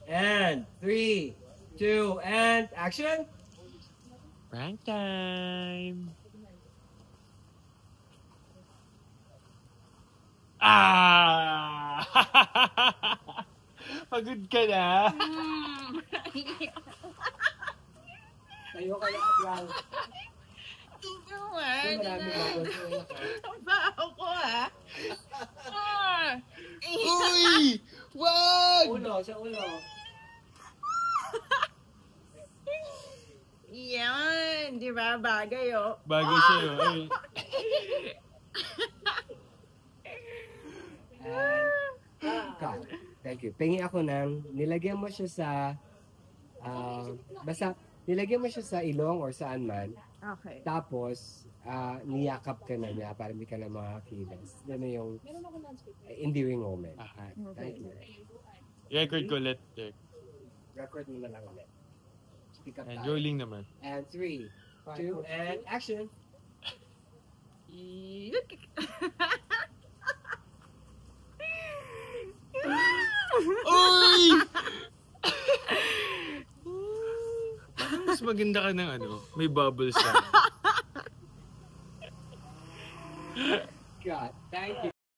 And 3, 2, and action! Prank time! Ah! Pagod ka na? Tayo ka lang. Ito nga. Marami bawal. Baho ko ha. Uy! Wag! Ulo, sa ulo. Yan. Di ba? Bagay oh. Bagay sa'yo eh. Cut. Thank you. Pengi ako ng, nilagyan mo siya sa, basta, nilagyan mo siya sa ilong or saan man. Okay. Tapos, niyakap ka na niya para hindi ka na makakilos. Yan na yung endearing moment. Okay. Thank you. I-record ko ulit. Record mo na lang ulit. Speak up And tayo. rolling naman. And 3, 2, and action! Uy! Mas maganda ka ng ano, may bubbles siya. God, thank you.